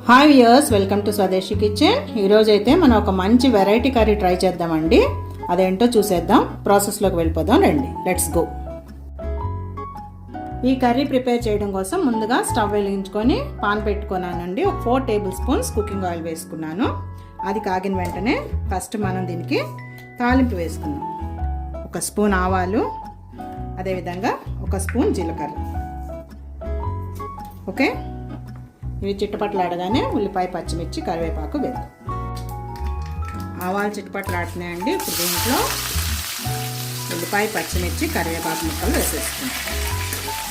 Hi viewers, welcome to స్వదేశీ kitchen. ఈరోజు అయితే మనం ఒక మంచి వెరైటీ కర్రీ ట్రై చేద్దామండి. అదేంటో చూసేద్దాం. ప్రాసెస్లోకి వెళ్ళిపోదాం రండి. Let's go. ఈ కర్రీ ప్రిపేర్ చేయడం కోసం ముందుగా స్టవ్ వెలిగించుకొని పాన్ పెట్టుకున్నానండి. ఒక 4 టేబుల్ స్పూన్స్ కుకింగ్ ఆయిల్ వేసుకున్నాను. అది కాగిన వెంటనే ఫస్ట్ మనం దీనికి తాలింపు వేసుకున్నాం. 1 స్పూన్ ఆవాలు, అదేవిధంగా 1 స్పూన్ జీలకర్ర. ఓకే, ఇవి చిట్టపట్లాడగానే ఉల్లిపాయ, పచ్చిమిర్చి, కరివేపాకు వేద్దాం. ఆవాలు చిట్టపట్లాడుతున్నాయండి. ఇప్పుడు దీంట్లో ఉల్లిపాయ, పచ్చిమిర్చి, కరివేపాకు ముక్కలు వేసేసుకుందాం.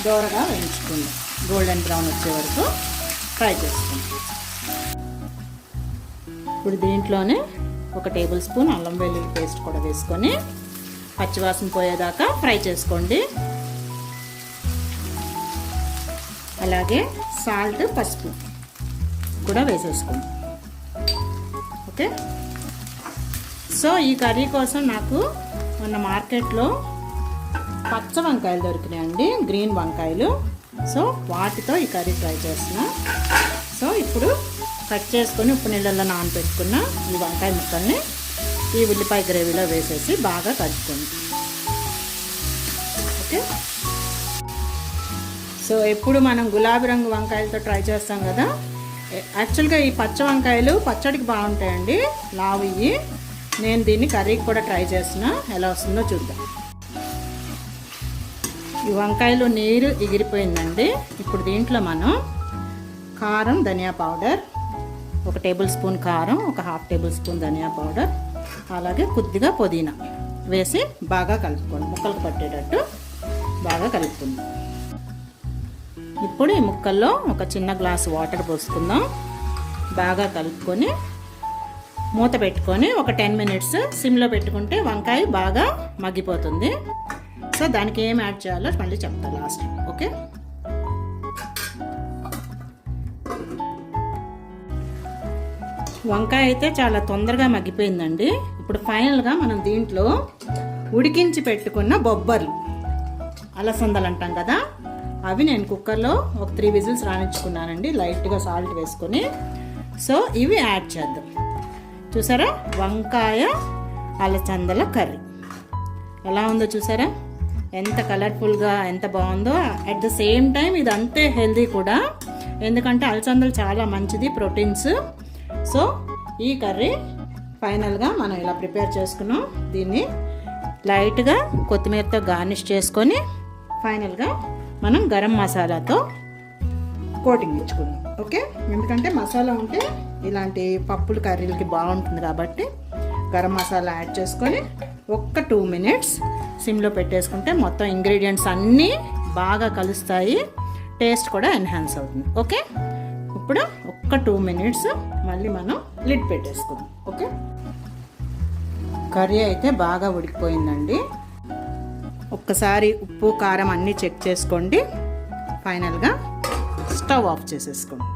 దోరగా వేయించుకుందాం. గోల్డెన్ బ్రౌన్ వచ్చే వరకు ఫ్రై చేసుకుందాం. ఇప్పుడు దీంట్లోనే 1 టేబుల్ స్పూన్ అల్లం వెల్లుల్లి పేస్ట్ కూడా వేసుకొని పచ్చివాసన పోయేదాకా ఫ్రై చేసుకోండి. అలాగే సాల్ట్, పసుపు కూడా వేసేసుకోండి. ఓకే, సో ఈ కర్రీ కోసం నాకు మొన్న మార్కెట్లో పచ్చ వంకాయలు దొరికినాయండి, గ్రీన్ వంకాయలు. సో వాటితో ఈ కర్రీ ట్రై చేస్తున్నా. సో ఇప్పుడు కట్ చేసుకొని ఉప్పు నీళ్ళల్లో నానబెట్టుకున్న ఈ వంకాయ ముక్కల్ని ఈ ఉల్లిపాయ గ్రేవీలో వేసేసి బాగా కలుపుకోండి. ఓకే, సో ఎప్పుడు మనం గులాబీ రంగు వంకాయలతో ట్రై చేస్తాం కదా. యాక్చువల్గా ఈ పచ్చ వంకాయలు పచ్చడికి బాగుంటాయండి, లావుయ్యి. నేను దీన్ని కర్రీకి కూడా ట్రై చేస్తున్నా. ఎలా వస్తుందో చూద్దాం. ఈ వంకాయలు నీరు ఎగిరిపోయిందండి. ఇప్పుడు దీంట్లో మనం కారం, ధనియా పౌడర్, 1 టేబుల్ స్పూన్ కారం, 1/2 టేబుల్ స్పూన్ ధనియా పౌడర్, అలాగే కొద్దిగా పుదీనా వేసి బాగా కలుపుకోండి. ముక్కలకు పట్టేటట్టు బాగా కలుపుకుందాం. ఇప్పుడు ఈ ముక్కల్లో ఒక చిన్న గ్లాసు వాటర్ పోసుకుందాం. బాగా కలుపుకొని మూత పెట్టుకొని ఒక 10 మినిట్స్ సిమ్లో పెట్టుకుంటే వంకాయ బాగా మగ్గిపోతుంది. సో దానికి ఏం యాడ్ చేయాలో మళ్ళీ చెప్తా లాస్ట్. ఓకే, వంకాయ అయితే చాలా తొందరగా మగ్గిపోయిందండి. ఇప్పుడు ఫైనల్గా మనం దీంట్లో ఉడికించి పెట్టుకున్న బొబ్బర్లు, అలసందలు అంటాం కదా, అవి నేను కుక్కర్లో ఒక 3 విజిల్స్ రానిచ్చుకున్నానండి, లైట్గా సాల్ట్ వేసుకొని. సో ఇవి యాడ్ చేద్దాం. చూసారా, వంకాయ అలసందల కర్రీ ఎలా ఉందో చూసారా, ఎంత కలర్ఫుల్గా, ఎంత బాగుందో. అట్ ద సేమ్ టైం ఇది అంతే హెల్దీ కూడా, ఎందుకంటే అలసందలు చాలా మంచిది, ప్రోటీన్స్. సో ఈ కర్రీ ఫైనల్గా మనం ఇలా ప్రిపేర్ చేసుకున్నాం. దీన్ని లైట్గా కొత్తిమీరతో గార్నిష్ చేసుకొని ఫైనల్గా మనం గరం మసాలాతో కోటింగ్ ఇచ్చుకుందాం. ఓకే, ఎందుకంటే మసాలా ఉంటే ఇలాంటి పప్పులు కర్రీలకి బాగుంటుంది కాబట్టి గరం మసాలా యాడ్ చేసుకొని ఒక్క 2 మినిట్స్ సిమ్లో పెట్టేసుకుంటే మొత్తం ఇంగ్రీడియంట్స్ అన్నీ బాగా కలుస్తాయి, టేస్ట్ కూడా ఎన్హాన్స్ అవుతుంది. ఓకే, ఇప్పుడు ఒక్క 2 మినిట్స్ మళ్ళీ మనం లిడ్ పెట్టేసుకుందాం. ఓకే, కర్రీ అయితే బాగా ఉడికిపోయిందండి. ఒక్కసారి ఉప్పు, కారం అన్నీ చెక్ చేసుకోండి. ఫైనల్గా స్టవ్ ఆఫ్ చేసేసుకోండి.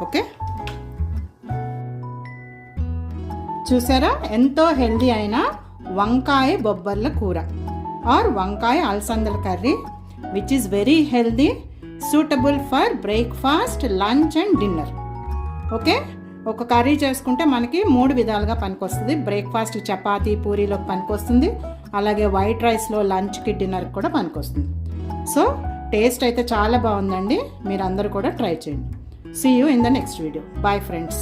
ఓకే, చూసారా, ఎంతో హెల్దీ అయిన వంకాయ బొబ్బర్ల కూర ఆర్ వంకాయ అలసందల curry, which is very healthy, suitable for breakfast, lunch and dinner. Okay, ఒక కర్రీ చేసుకుంటే మనకి 3 విధాలుగా పనికొస్తుంది. బ్రేక్ఫాస్ట్ చపాతీ, పూరీలోకి పనికొస్తుంది, అలాగే వైట్ రైస్లో లంచ్కి, డిన్నర్కి కూడా పనికొస్తుంది. సో టేస్ట్ అయితే చాలా బాగుందండి. మీరు అందరూ కూడా ట్రై చేయండి. See you in the next video. Bye friends.